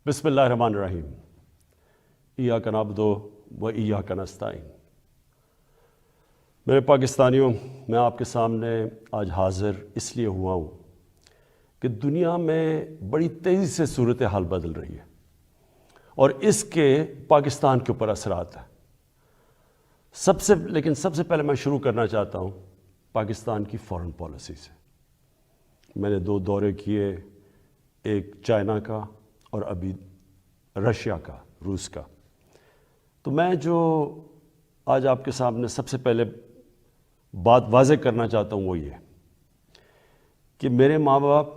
بسم اللہ الرحمن الرحیم۔ ایاک نعبد و ایاک نستعین۔ میرے پاکستانیوں، میں آپ کے سامنے آج حاضر اس لیے ہوا ہوں کہ دنیا میں بڑی تیزی سے صورتحال بدل رہی ہے اور اس کے پاکستان کے اوپر اثرات ہیں۔ لیکن سب سے پہلے میں شروع کرنا چاہتا ہوں پاکستان کی فارن پالیسی سے۔ میں نے 2 دورے کیے، ایک چائنا کا اور ابھی رشیا کا، روس کا۔ تو میں جو آج آپ کے سامنے سب سے پہلے بات واضح کرنا چاہتا ہوں وہ یہ کہ میرے ماں باپ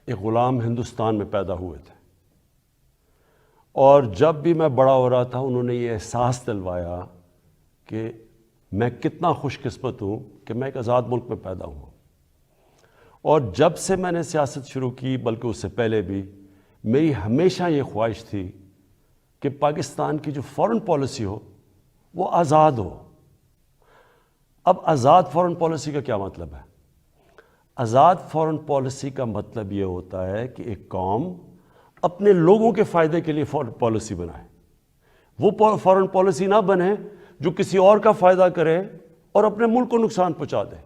ایک غلام ہندوستان میں پیدا ہوئے تھے، اور جب بھی میں بڑا ہو رہا تھا انہوں نے یہ احساس دلوایا کہ میں کتنا خوش قسمت ہوں کہ میں ایک آزاد ملک میں پیدا ہوں۔ اور جب سے میں نے سیاست شروع کی، بلکہ اس سے پہلے بھی، میری ہمیشہ یہ خواہش تھی کہ پاکستان کی جو فارن پالیسی ہو وہ آزاد ہو۔ اب آزاد فارن پالیسی کا کیا مطلب ہے؟ آزاد فارن پالیسی کا مطلب یہ ہوتا ہے کہ ایک قوم اپنے لوگوں کے فائدے کے لیے فارن پالیسی بنائے، وہ فارن پالیسی نہ بنے جو کسی اور کا فائدہ کرے اور اپنے ملک کو نقصان پہنچا دے۔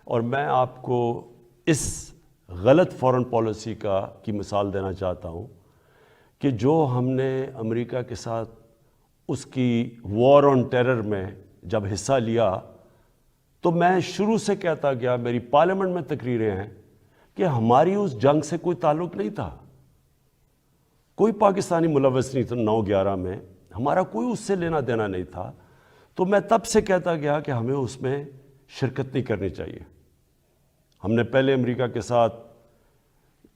اور میں آپ کو اس غلط فارن پالیسی کی مثال دینا چاہتا ہوں کہ جو ہم نے امریکہ کے ساتھ اس کی وار آن ٹیرر میں جب حصہ لیا تو میں شروع سے کہتا گیا، میری پارلیمنٹ میں تقریریں ہیں کہ ہماری اس جنگ سے کوئی تعلق نہیں تھا، کوئی پاکستانی ملوث نہیں تھا 9/11 میں، ہمارا کوئی اس سے لینا دینا نہیں تھا۔ تو میں تب سے کہتا گیا کہ ہمیں اس میں شرکت نہیں کرنی چاہیے۔ ہم نے پہلے امریکہ کے ساتھ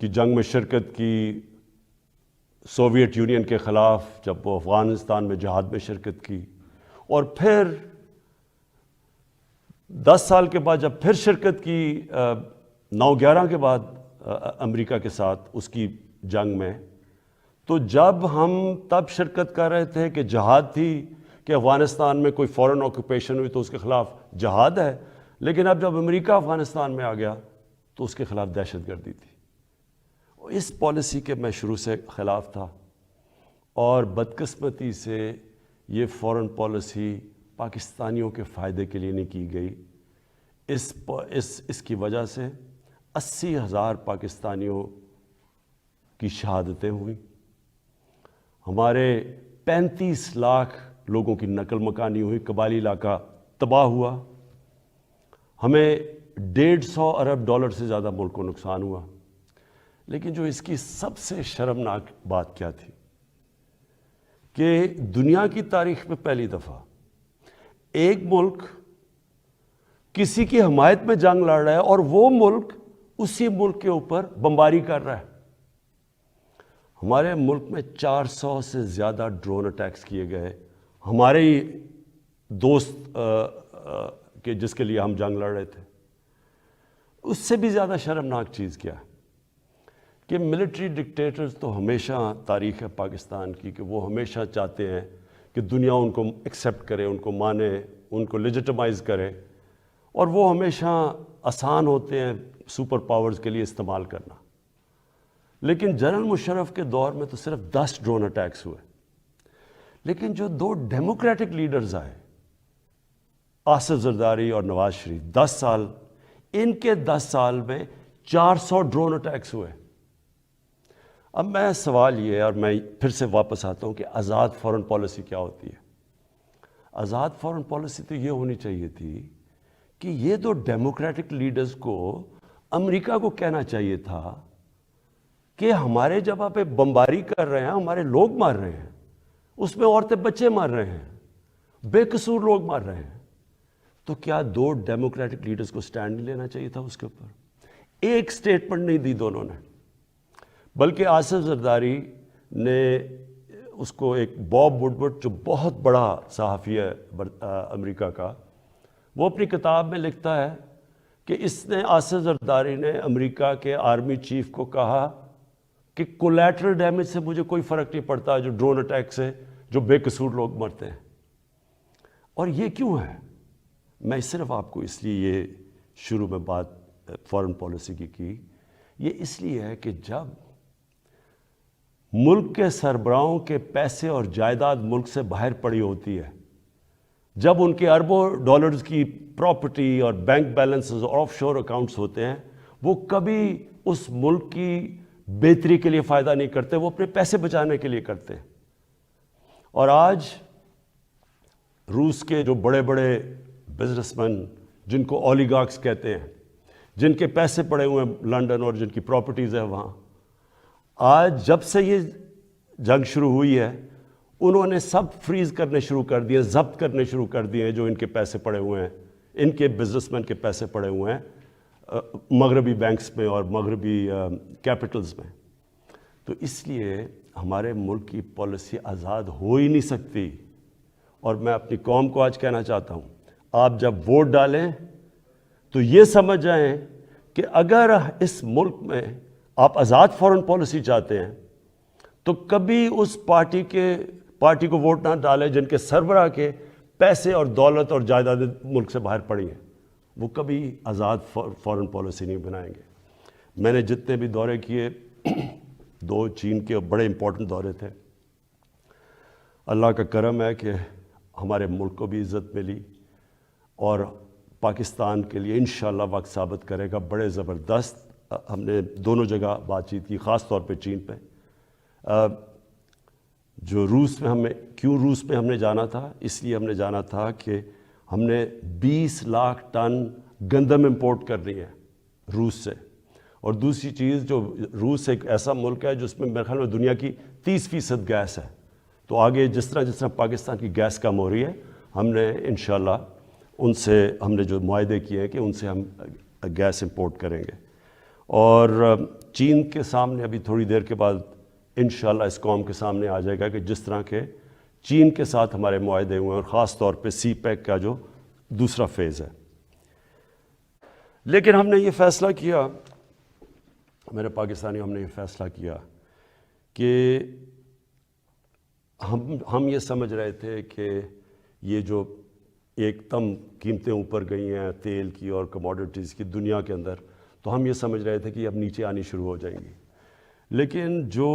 کی جنگ میں شرکت کی، سوویت یونین کے خلاف جب وہ افغانستان میں جہاد میں شرکت کی، اور پھر 10 سال کے بعد جب پھر شرکت کی 9/11 کے بعد امریکہ کے ساتھ اس کی جنگ میں، تو جب ہم تب شرکت کر رہے تھے کہ جہاد تھی کہ افغانستان میں کوئی فورن آکوپیشن ہوئی تو اس کے خلاف جہاد ہے، لیکن اب جب امریکہ افغانستان میں آ گیا تو اس کے خلاف دہشت گردی تھی۔ اس پالیسی کے میں شروع سے خلاف تھا، اور بدقسمتی سے یہ فارن پالیسی پاکستانیوں کے فائدے کے لیے نہیں کی گئی۔ اس کی وجہ سے 80,000 پاکستانیوں کی شہادتیں ہوئیں، ہمارے 35 لاکھ لوگوں کی نقل مکانی ہوئی، قبائلی علاقہ تباہ ہوا، ہمیں $150 ارب سے زیادہ ملک کو نقصان ہوا۔ لیکن جو اس کی سب سے شرمناک بات کیا تھی کہ دنیا کی تاریخ میں پہلی دفعہ ایک ملک کسی کی حمایت میں جنگ لڑ رہا ہے اور وہ ملک اسی ملک کے اوپر بمباری کر رہا ہے۔ ہمارے ملک میں 400 سے زیادہ ڈرون اٹیکس کیے گئے، ہمارے ہی دوست کہ جس کے لیے ہم جنگ لڑ رہے تھے۔ اس سے بھی زیادہ شرمناک چیز کیا ہے کہ ملٹری ڈکٹیٹرز تو ہمیشہ تاریخ ہے پاکستان کی کہ وہ ہمیشہ چاہتے ہیں کہ دنیا ان کو ایکسیپٹ کرے، ان کو مانے، ان کو لیجٹمائز کرے، اور وہ ہمیشہ آسان ہوتے ہیں سپر پاورز کے لیے استعمال کرنا۔ لیکن جنرل مشرف کے دور میں تو صرف 10 ڈرون اٹیکس ہوئے، لیکن جو 2 ڈیموکریٹک لیڈرز آئے، آصف زرداری اور نواز شریف، 10 سال، ان کے 10 سال میں 400 ڈرون اٹیکس ہوئے۔ اب میں سوال یہ ہے، اور میں پھر سے واپس آتا ہوں کہ آزاد فارن پالیسی کیا ہوتی ہے؟ آزاد فارن پالیسی تو یہ ہونی چاہیے تھی کہ یہ 2 ڈیموکریٹک لیڈرز کو امریکہ کو کہنا چاہیے تھا کہ ہمارے جب آپ بمباری کر رہے ہیں، ہمارے لوگ مار رہے ہیں، اس میں عورتیں بچے مار رہے ہیں، بے قصور لوگ مار رہے ہیں، تو کیا 2 ڈیموکریٹک لیڈرز کو سٹینڈ نہیں لینا چاہیے تھا اس کے اوپر؟ ایک سٹیٹمنٹ نہیں دی دونوں نے، بلکہ آصف زرداری نے اس کو ایک باب وڈورڈ جو بہت بڑا صحافی ہے امریکہ کا، وہ اپنی کتاب میں لکھتا ہے کہ آصف زرداری نے امریکہ کے آرمی چیف کو کہا کہ کولیٹرل ڈیمیج سے مجھے کوئی فرق نہیں پڑتا، جو ڈرون اٹیک سے جو بے قصور لوگ مرتے ہیں۔ اور یہ کیوں ہے؟ میں صرف آپ کو اس لیے یہ شروع میں بات فارن پالیسی کی یہ اس لیے ہے کہ جب ملک کے سربراہوں کے پیسے اور جائیداد ملک سے باہر پڑی ہوتی ہے، جب ان کے اربوں ڈالرز کی پراپرٹی اور بینک بیلنسز اور آف شور اکاؤنٹس ہوتے ہیں، وہ کبھی اس ملک کی بہتری کے لیے فائدہ نہیں کرتے، وہ اپنے پیسے بچانے کے لیے کرتے ہیں۔ اور آج روس کے جو بڑے بڑے بزنس مین، جن کو اولیگارکس کہتے ہیں، جن کے پیسے پڑے ہوئے ہیں لنڈن اور جن کی پراپرٹیز ہیں وہاں، آج جب سے یہ جنگ شروع ہوئی ہے انہوں نے سب فریز کرنے شروع کر دیے، ضبط کرنے شروع کر دیے ہیں جو ان کے پیسے پڑے ہوئے ہیں، ان کے بزنس مین کے پیسے پڑے ہوئے ہیں مغربی بینکس میں اور مغربی کیپٹلز میں۔ تو اس لیے ہمارے ملک کی پالیسی آزاد ہو ہی نہیں سکتی۔ اور میں اپنی قوم کو آج کہنا چاہتا ہوں، آپ جب ووٹ ڈالیں تو یہ سمجھ جائیں کہ اگر اس ملک میں آپ آزاد فورن پالیسی چاہتے ہیں تو کبھی اس پارٹی کو ووٹ نہ ڈالیں جن کے سربراہ کے پیسے اور دولت اور جائیداد ملک سے باہر پڑی ہیں، وہ کبھی آزاد فورن پالیسی نہیں بنائیں گے۔ میں نے جتنے بھی دورے کیے، 2 چین کے بڑے امپورٹنٹ دورے تھے، اللہ کا کرم ہے کہ ہمارے ملک کو بھی عزت ملی اور پاکستان کے لیے انشاءاللہ وقت ثابت کرے گا بڑے زبردست۔ ہم نے دونوں جگہ بات چیت کی، خاص طور پہ چین پہ۔ جو روس میں ہم نے جانا تھا، اس لیے ہم نے جانا تھا کہ ہم نے 20 لاکھ ٹن گندم امپورٹ کرنی ہے روس سے۔ اور دوسری چیز، جو روس ایک ایسا ملک ہے جس میں میرے خیال میں دنیا کی 30% گیس ہے، تو آگے جس طرح پاکستان کی گیس کم ہو رہی ہے، ہم نے انشاءاللہ ان سے ہم نے جو معاہدے کیے ہیں کہ ان سے ہم گیس امپورٹ کریں گے۔ اور چین کے سامنے ابھی تھوڑی دیر کے بعد انشاءاللہ اس قوم کے سامنے آ جائے گا کہ جس طرح کے چین کے ساتھ ہمارے معاہدے ہوئے ہیں، اور خاص طور پہ سی پیک کا جو دوسرا فیز ہے۔ لیکن ہم نے یہ فیصلہ کیا، میرے پاکستانیوں، ہم نے یہ فیصلہ کیا کہ ہم یہ سمجھ رہے تھے کہ یہ جو ایک دم قیمتیں اوپر گئی ہیں تیل کی اور کموڈٹیز کی دنیا کے اندر، تو ہم یہ سمجھ رہے تھے کہ اب نیچے آنی شروع ہو جائیں گی۔ لیکن جو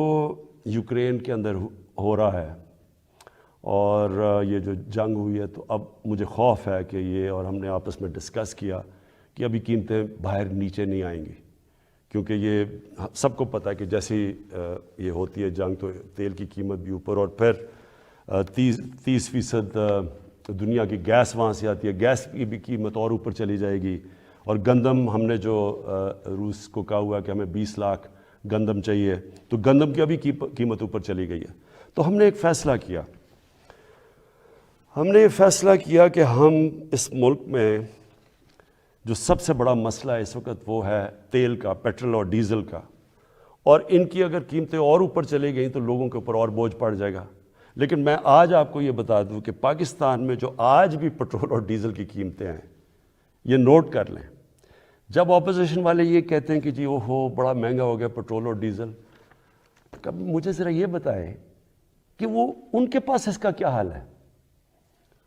یوکرین کے اندر ہو رہا ہے اور یہ جو جنگ ہوئی ہے، تو اب مجھے خوف ہے کہ یہ، اور ہم نے آپس میں ڈسکس کیا کہ ابھی قیمتیں باہر نیچے نہیں آئیں گی، کیونکہ یہ سب کو پتہ ہے کہ جیسی یہ ہوتی ہے جنگ تو تیل کی قیمت بھی اوپر، اور پھر 30% دنیا کی گیس وہاں سے آتی ہے، گیس کی بھی قیمت اور اوپر چلی جائے گی۔ اور گندم ہم نے جو روس کو کہا ہوا کہ ہمیں 20 لاکھ گندم چاہیے، تو گندم کی ابھی قیمت اوپر چلی گئی ہے۔ تو ہم نے ایک فیصلہ کیا، ہم نے یہ فیصلہ کیا کہ ہم اس ملک میں جو سب سے بڑا مسئلہ ہے اس وقت وہ ہے تیل کا، پیٹرول اور ڈیزل کا، اور ان کی اگر قیمتیں اور اوپر چلی گئیں تو لوگوں کے اوپر اور بوجھ پڑ جائے گا۔ لیکن میں آج آپ کو یہ بتا دوں کہ پاکستان میں جو آج بھی پیٹرول اور ڈیزل کی قیمتیں ہیں، یہ نوٹ کر لیں۔ جب اپوزیشن والے یہ کہتے ہیں کہ جی اوہو بڑا مہنگا ہو گیا پیٹرول اور ڈیزل، کب مجھے ذرا یہ بتائیں کہ وہ ان کے پاس اس کا کیا حال ہے؟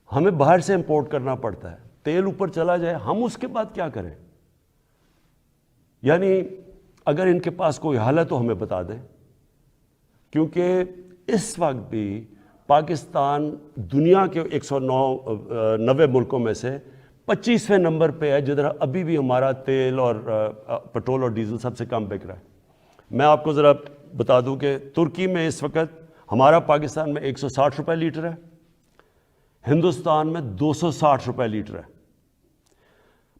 ہمیں باہر سے امپورٹ کرنا پڑتا ہے، تیل اوپر چلا جائے ہم اس کے بعد کیا کریں؟ یعنی اگر ان کے پاس کوئی حل ہے تو ہمیں بتا دیں، کیونکہ اس وقت بھی پاکستان دنیا کے 190 ملکوں میں سے 25ویں نمبر پہ ہے جدھر ابھی بھی ہمارا تیل اور پیٹرول اور ڈیزل سب سے کم بک رہا ہے۔ میں آپ کو ذرا بتا دوں کہ ترکی میں اس وقت ہمارا پاکستان میں 160 روپے لیٹر ہے، ہندوستان میں 260 روپے لیٹر ہے،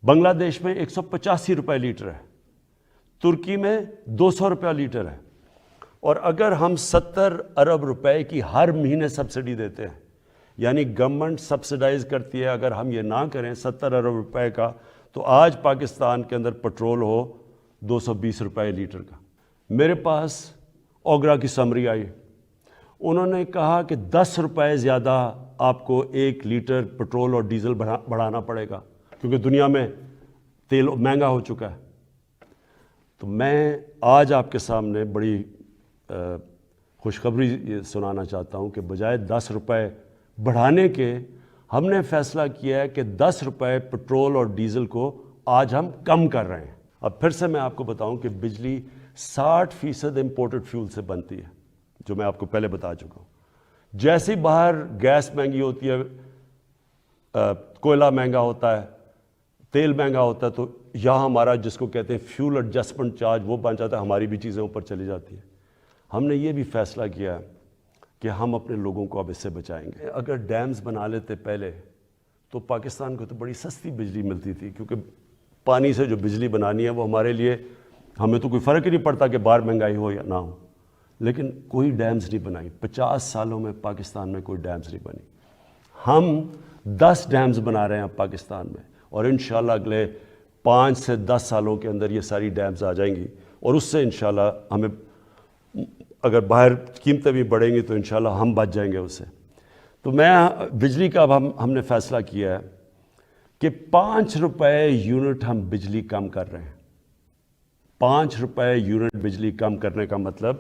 بنگلہ دیش میں 185 روپے لیٹر ہے، ترکی میں 200 روپے لیٹر ہے۔ اور اگر ہم 70 ارب روپے کی ہر مہینے سبسڈی دیتے ہیں، یعنی گورنمنٹ سبسڈائز کرتی ہے، اگر ہم یہ نہ کریں 70 ارب روپے کا، تو آج پاکستان کے اندر پیٹرول ہو 220 روپے لیٹر کا۔ میرے پاس اوگرا کی سمری آئی، انہوں نے کہا کہ 10 روپے زیادہ آپ کو 1 لیٹر پیٹرول اور ڈیزل بڑھانا پڑے گا، کیونکہ دنیا میں تیل مہنگا ہو چکا ہے۔ تو میں آج آپ کے سامنے بڑی خوشخبری یہ سنانا چاہتا ہوں کہ بجائے 10 روپے بڑھانے کے، ہم نے فیصلہ کیا ہے کہ 10 روپے پیٹرول اور ڈیزل کو آج ہم کم کر رہے ہیں۔ اب پھر سے میں آپ کو بتاؤں کہ بجلی 60% امپورٹڈ فیول سے بنتی ہے، جو میں آپ کو پہلے بتا چکا ہوں. جیسے ہی باہر گیس مہنگی ہوتی ہے, کوئلہ مہنگا ہوتا ہے, تیل مہنگا ہوتا ہے, تو یہاں ہمارا جس کو کہتے ہیں فیول ایڈجسٹمنٹ چارج وہ بن جاتا ہے, ہماری بھی چیزیں اوپر چلی جاتی ہیں. ہم نے یہ بھی فیصلہ کیا کہ ہم اپنے لوگوں کو اب اس سے بچائیں گے. اگر ڈیمز بنا لیتے پہلے تو پاکستان کو تو بڑی سستی بجلی ملتی تھی, کیونکہ پانی سے جو بجلی بنانی ہے وہ ہمارے لیے, ہمیں تو کوئی فرق ہی نہیں پڑتا کہ باہر مہنگائی ہو یا نہ ہو. لیکن کوئی ڈیمز نہیں بنائی, 50 سالوں میں پاکستان میں کوئی ڈیمز نہیں بنی. ہم 10 ڈیمز بنا رہے ہیں اب پاکستان میں, اور انشاءاللہ اگلے 5 سے 10 سالوں کے اندر یہ ساری ڈیمز آ جائیں گی, اور اس سے انشاءاللہ ہمیں, اگر باہر قیمتیں بھی بڑھیں گی تو انشاءاللہ ہم بچ جائیں گے اس سے. تو میں بجلی کا اب ہم نے فیصلہ کیا ہے کہ 5 روپے یونٹ ہم بجلی کم کر رہے ہیں. 5 روپے یونٹ بجلی کم کرنے کا مطلب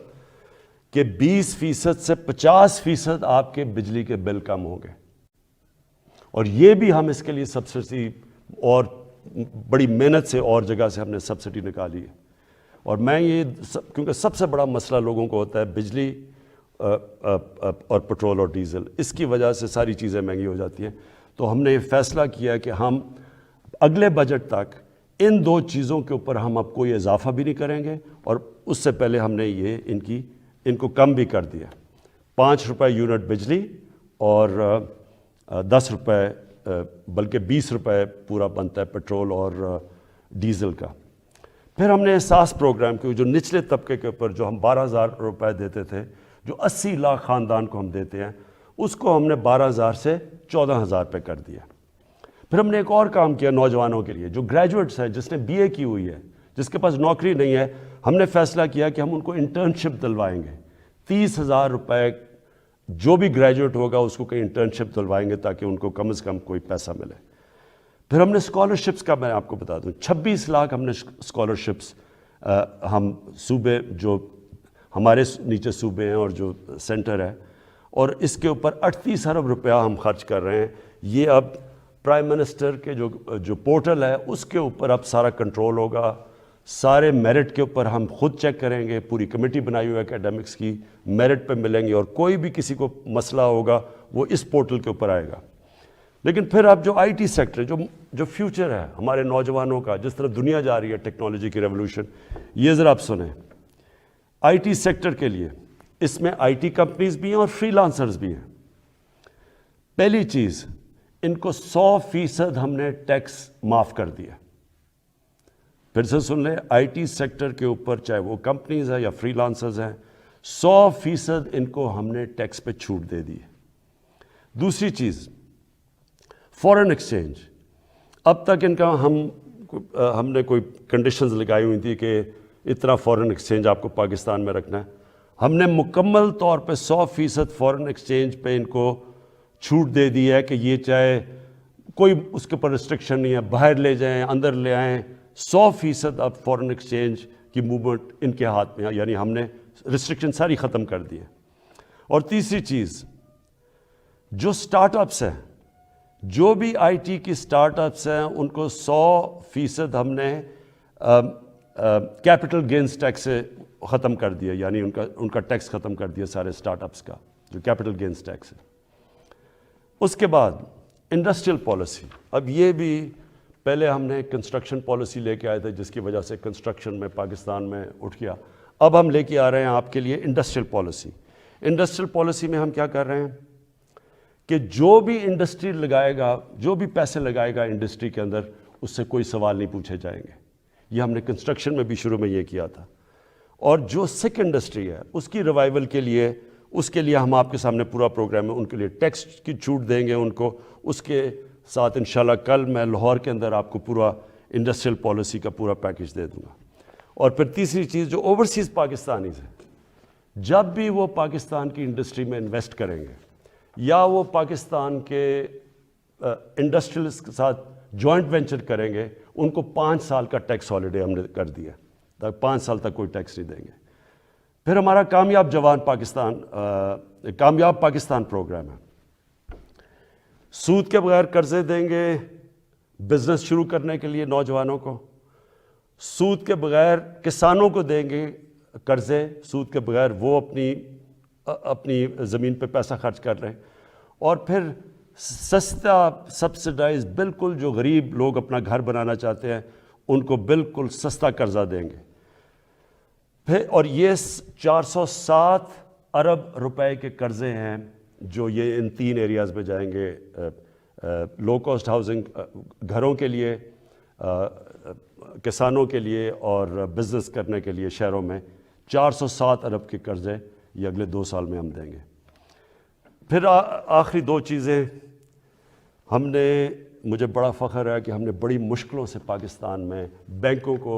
کہ 20% سے 50% آپ کے بجلی کے بل کم ہوں گے. اور یہ بھی ہم اس کے لیے سبسڈی اور بڑی محنت سے اور جگہ سے ہم نے سبسڈی نکالی ہے. اور میں یہ کیونکہ سب سے بڑا مسئلہ لوگوں کو ہوتا ہے بجلی اور پٹرول اور ڈیزل, اس کی وجہ سے ساری چیزیں مہنگی ہو جاتی ہیں. تو ہم نے یہ فیصلہ کیا کہ ہم اگلے بجٹ تک ان 2 چیزوں کے اوپر ہم اب کوئی اضافہ بھی نہیں کریں گے, اور اس سے پہلے ہم نے یہ ان کو کم بھی کر دیا. 5 روپے یونٹ بجلی اور 10 روپے بلکہ 20 روپے پورا بنتا ہے پٹرول اور ڈیزل کا. پھر ہم نے احساس پروگرام کیا, جو نچلے طبقے کے اوپر جو ہم 12,000 روپے دیتے تھے, جو 80 لاکھ خاندان کو ہم دیتے ہیں, اس کو ہم نے 12,000 سے 14,000 پہ کر دیا. پھر ہم نے ایک اور کام کیا نوجوانوں کے لیے, جو گریجویٹس ہیں, جس نے BA کی ہوئی ہے, جس کے پاس نوکری نہیں ہے, ہم نے فیصلہ کیا کہ ہم ان کو انٹرنشپ دلوائیں گے. 30,000 روپے جو بھی گریجویٹ ہوگا اس کو کہیں انٹرنشپ دلوائیں گے تاکہ ان کو کم از کم کوئی پیسہ ملے. پھر ہم نے اسکالرشپس کا, میں آپ کو بتا دوں, 26 لاکھ ہم نے اسکالرشپس ہم صوبے, جو ہمارے نیچے صوبے ہیں اور جو سینٹر ہے, اور اس کے اوپر 38 ارب روپیہ ہم خرچ کر رہے ہیں. یہ اب پرائم منسٹر کے جو پورٹل ہے اس کے اوپر اب سارا کنٹرول ہوگا. سارے میرٹ کے اوپر ہم خود چیک کریں گے, پوری کمیٹی بنائی ہوئی ہے اکیڈمکس کی, میرٹ پہ ملیں گے, اور کوئی بھی کسی کو مسئلہ ہوگا وہ اس پورٹل کے اوپر آئے گا. لیکن پھر اب جو IT سیکٹر, جو فیوچر ہے ہمارے نوجوانوں کا, جس طرف دنیا جا رہی ہے ٹیکنالوجی کی ریولوشن, یہ ذرا آپ سنیں. IT سیکٹر کے لیے اس میں IT کمپنیز بھی ہیں اور فری لانسرز بھی ہیں. پہلی چیز, ان کو 100% ہم نے ٹیکس معاف کر دیا. پھر سے سن لیں, IT سیکٹر کے اوپر چاہے وہ کمپنیز ہیں یا فری لانسرز ہیں, 100% ان کو ہم نے ٹیکس پہ چھوٹ دے دی. دوسری چیز, فورن ایکسچینج. اب تک ان کا ہم نے کوئی کنڈیشنز لگائی ہوئی تھی کہ اتنا فورن ایکسچینج آپ کو پاکستان میں رکھنا ہے. ہم نے مکمل طور پہ 100% فورن ایکسچینج پہ ان کو چھوٹ دے دی ہے کہ یہ چاہے کوئی اس کے اوپر ریسٹرکشن نہیں ہے, باہر لے جائیں اندر لے آئیں, 100% اب فورن ایکسچینج کی موومنٹ ان کے ہاتھ میں ہے, یعنی ہم نے ریسٹرکشن ساری ختم کر دی ہے. اور تیسری چیز, جو سٹارٹ اپس ہیں, جو بھی IT کی سٹارٹ اپس ہیں, ان کو 100% ہم نے کیپٹل گینز ٹیکس سے ختم کر دیا, یعنی ان کا ٹیکس ختم کر دیا سارے سٹارٹ اپس کا, جو کیپٹل گینز ٹیکس ہے. اس کے بعد انڈسٹریل پالیسی. اب یہ بھی پہلے ہم نے کنسٹرکشن پالیسی لے کے آئے تھے, جس کی وجہ سے کنسٹرکشن میں پاکستان میں اٹھ گیا. اب ہم لے کے آ رہے ہیں آپ کے لیے انڈسٹریل پالیسی. انڈسٹریل پالیسی میں ہم کیا کر رہے ہیں کہ جو بھی انڈسٹری لگائے گا, جو بھی پیسے لگائے گا انڈسٹری کے اندر, اس سے کوئی سوال نہیں پوچھے جائیں گے. یہ ہم نے کنسٹرکشن میں بھی شروع میں یہ کیا تھا. اور جو سکھ انڈسٹری ہے اس کی ریوائول کے لیے, اس کے لیے ہم آپ کے سامنے پورا پروگرام ہے. ان کے لیے ٹیکس کی چھوٹ دیں گے ان کو. اس کے ساتھ انشاءاللہ کل میں لاہور کے اندر آپ کو پورا انڈسٹریل پالیسی کا پورا پیکج دے دوں گا. اور پھر تیسری چیز, جو اوورسیز پاکستانیز ہیں, جب بھی وہ پاکستان کی انڈسٹری میں انویسٹ کریں گے یا وہ پاکستان کے انڈسٹریلس کے ساتھ جوائنٹ وینچر کریں گے, ان کو 5 سال کا ٹیکس ہالیڈے ہم نے کر دیا, 5 سال تک کوئی ٹیکس نہیں دیں گے. پھر ہمارا کامیاب پاکستان پروگرام ہے. سود کے بغیر قرضے دیں گے بزنس شروع کرنے کے لیے نوجوانوں کو, سود کے بغیر کسانوں کو دیں گے قرضے, سود کے بغیر وہ اپنی اپنی زمین پہ پیسہ خرچ کر رہے ہیں، اور پھر سستا سبسڈائز بالکل جو غریب لوگ اپنا گھر بنانا چاہتے ہیں ان کو بالکل سستا قرضہ دیں گے. پھر اور یہ 407 ارب روپے کے قرضے ہیں جو یہ ان 3 ایریاز میں جائیں گے، لو کاسٹ ہاؤسنگ گھروں کے لیے، کسانوں کے لیے اور بزنس کرنے کے لیے شہروں میں. 407 ارب کے قرضے یہ اگلے 2 سال میں ہم دیں گے. پھر آخری 2 چیزیں ہم نے، مجھے بڑا فخر ہے کہ ہم نے بڑی مشکلوں سے پاکستان میں بینکوں کو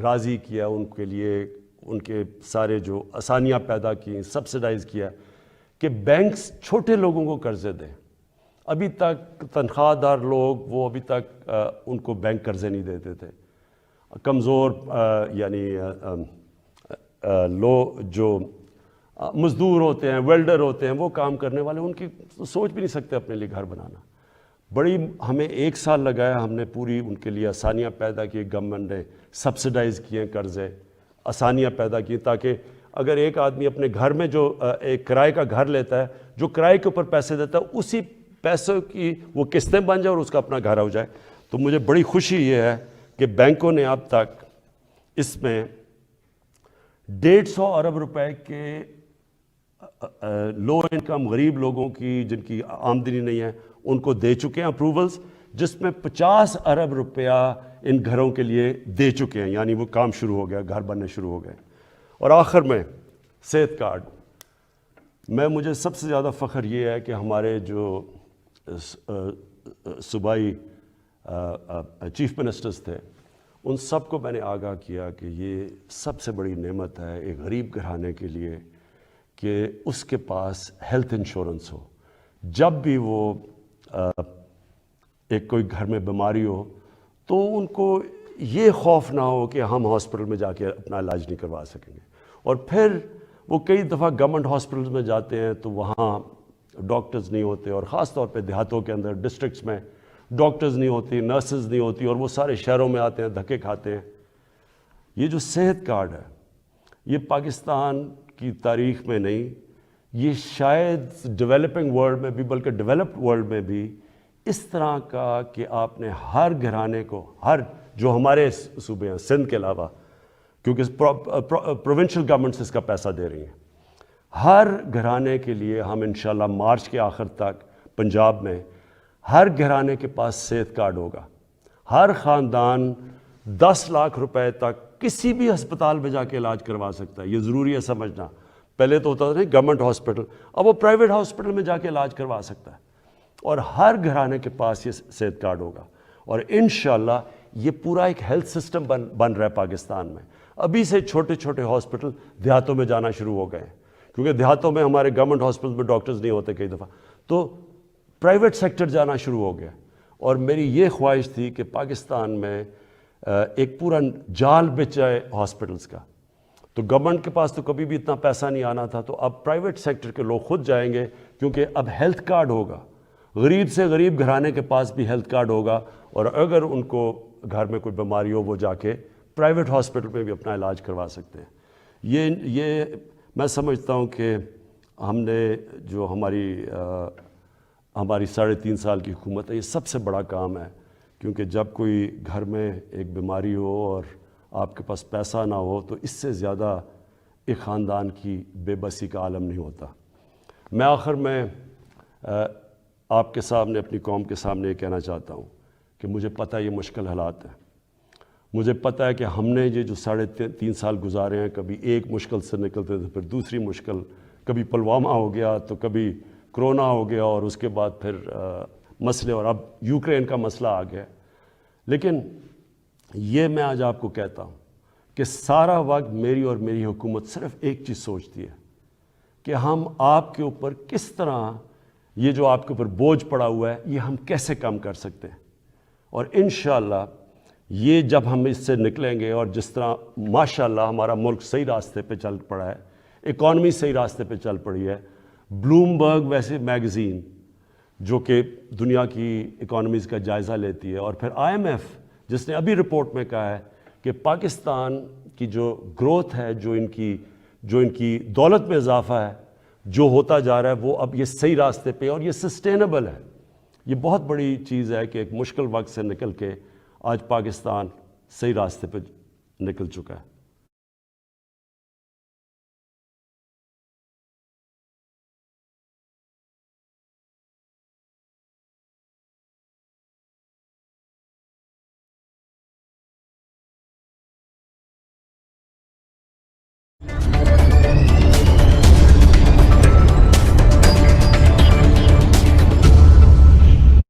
راضی کیا، ان کے لیے ان کے سارے جو آسانیاں پیدا کی، سبسڈائز کیا کہ بینکس چھوٹے لوگوں کو قرضے دیں. ابھی تک تنخواہ دار لوگ وہ ابھی تک ان کو بینک قرضے نہیں دیتے تھے. کمزور یعنی لو جو مزدور ہوتے ہیں، ویلڈر ہوتے ہیں، وہ کام کرنے والے، ان کی سوچ بھی نہیں سکتے اپنے لیے گھر بنانا. بڑی ہمیں 1 سال لگایا، ہم نے پوری ان کے لیے آسانیاں پیدا کی. گورنمنٹ نے سبسڈائز کیے قرضے، آسانیاں پیدا کی تاکہ اگر ایک آدمی اپنے گھر میں جو ایک کرائے کا گھر لیتا ہے، جو کرائے کے اوپر پیسے دیتا ہے، اسی پیسوں کی وہ قسطیں بن جائے اور اس کا اپنا گھر ہو جائے. تو مجھے بڑی خوشی یہ ہے کہ بینکوں نے اب تک اس میں 150 ارب روپے کے لو انکم غریب لوگوں کی جن کی آمدنی نہیں ہے ان کو دے چکے ہیں اپروولز، جس میں 50 ارب روپیہ ان گھروں کے لیے دے چکے ہیں. یعنی وہ کام شروع ہو گیا، گھر بننے شروع ہو گئے. اور آخر میں صحت کارڈ، مجھے سب سے زیادہ فخر یہ ہے کہ ہمارے جو صوبائی چیف منسٹرز تھے ان سب کو میں نے آگاہ کیا کہ یہ سب سے بڑی نعمت ہے ایک غریب گھرانے کے لیے کہ اس کے پاس ہیلتھ انشورنس ہو. جب بھی وہ ایک کوئی گھر میں بیماری ہو تو ان کو یہ خوف نہ ہو کہ ہم ہاسپٹل میں جا کے اپنا علاج نہیں کروا سکیں گے. اور پھر وہ کئی دفعہ گورنمنٹ ہاسپٹلز میں جاتے ہیں تو وہاں ڈاکٹرز نہیں ہوتے، اور خاص طور پہ دیہاتوں کے اندر ڈسٹرکٹس میں ڈاکٹرز نہیں ہوتی، نرسز نہیں ہوتی، اور وہ سارے شہروں میں آتے ہیں، دھکے کھاتے ہیں. یہ جو صحت کارڈ ہے یہ پاکستان کی تاریخ میں نہیں، یہ شاید ڈیولپنگ ورلڈ میں بھی، بلکہ ڈیولپڈ ورلڈ میں بھی اس طرح کا کہ آپ نے ہر گھرانے کو، ہر جو ہمارے صوبے ہیں سندھ کے علاوہ، کیونکہ پروونشل گورنمنٹس اس کا پیسہ دے رہی ہیں، ہر گھرانے کے لیے ہم انشاءاللہ مارچ کے آخر تک پنجاب میں ہر گھرانے کے پاس صحت کارڈ ہوگا. ہر خاندان 10 لاکھ روپے تک کسی بھی ہسپتال میں جا کے علاج کروا سکتا ہے. یہ ضروری ہے سمجھنا. پہلے تو ہوتا تھا نہیں گورنمنٹ ہاسپٹل، اب وہ پرائیویٹ ہاسپٹل میں جا کے علاج کروا سکتا ہے. اور ہر گھرانے کے پاس یہ صحت کارڈ ہوگا. اور انشاءاللہ یہ پورا ایک ہیلتھ سسٹم بن رہا ہے پاکستان میں. ابھی سے چھوٹے چھوٹے ہاسپٹل دیہاتوں میں جانا شروع ہو گئے ہیں، کیونکہ دیہاتوں میں ہمارے گورنمنٹ ہاسپٹل میں ڈاکٹرز نہیں ہوتے کئی دفعہ، تو پرائیویٹ سیکٹر جانا شروع ہو گیا. اور میری یہ خواہش تھی کہ پاکستان میں ایک پورا جال بچ جائے ہاسپٹلز کا. تو گورنمنٹ کے پاس تو کبھی بھی اتنا پیسہ نہیں آنا تھا، تو اب پرائیویٹ سیکٹر کے لوگ خود جائیں گے، کیونکہ اب ہیلتھ کارڈ ہوگا. غریب سے غریب گھرانے کے پاس بھی ہیلتھ کارڈ ہوگا، اور اگر ان کو گھر میں کوئی بیماری ہو وہ جا کے پرائیویٹ ہاسپٹل میں بھی اپنا علاج کروا سکتے ہیں. یہ میں سمجھتا ہوں کہ ہم نے جو ہماری 3.5 سال کی حکومت ہے، یہ سب سے بڑا کام ہے. کیونکہ جب کوئی گھر میں ایک بیماری ہو اور آپ کے پاس پیسہ نہ ہو تو اس سے زیادہ ایک خاندان کی بے بسی کا عالم نہیں ہوتا. میں آخر میں آپ کے سامنے، اپنی قوم کے سامنے یہ کہنا چاہتا ہوں کہ مجھے پتہ ہے یہ مشکل حالات ہیں. مجھے پتہ ہے کہ ہم نے یہ جو 3.5 سال گزارے ہیں، کبھی ایک مشکل سے نکلتے تھے، پھر دوسری مشکل، کبھی پلوامہ ہو گیا تو کبھی کرونا ہو گیا، اور اس کے بعد پھر مسئلے، اور اب یوکرین کا مسئلہ آ گیا. لیکن یہ میں آج آپ کو کہتا ہوں کہ سارا وقت میری اور میری حکومت صرف ایک چیز سوچتی ہے کہ ہم آپ کے اوپر کس طرح یہ جو آپ کے اوپر بوجھ پڑا ہوا ہے یہ ہم کیسے کم کر سکتے ہیں. اور انشاءاللہ یہ جب ہم اس سے نکلیں گے، اور جس طرح ماشاءاللہ ہمارا ملک صحیح راستے پہ چل پڑا ہے، اکانومی صحیح راستے پہ چل پڑی ہے. بلومبرگ ویسے میگزین جو کہ دنیا کی اکانومیز کا جائزہ لیتی ہے، اور پھر IMF جس نے ابھی رپورٹ میں کہا ہے کہ پاکستان کی جو گروتھ ہے، جو ان کی دولت میں اضافہ ہے، جو ہوتا جا رہا ہے وہ اب یہ صحیح راستے پہ اور یہ سسٹینیبل ہے. یہ بہت بڑی چیز ہے کہ ایک مشکل وقت سے نکل کے آج پاکستان صحیح راستے پہ نکل چکا ہے.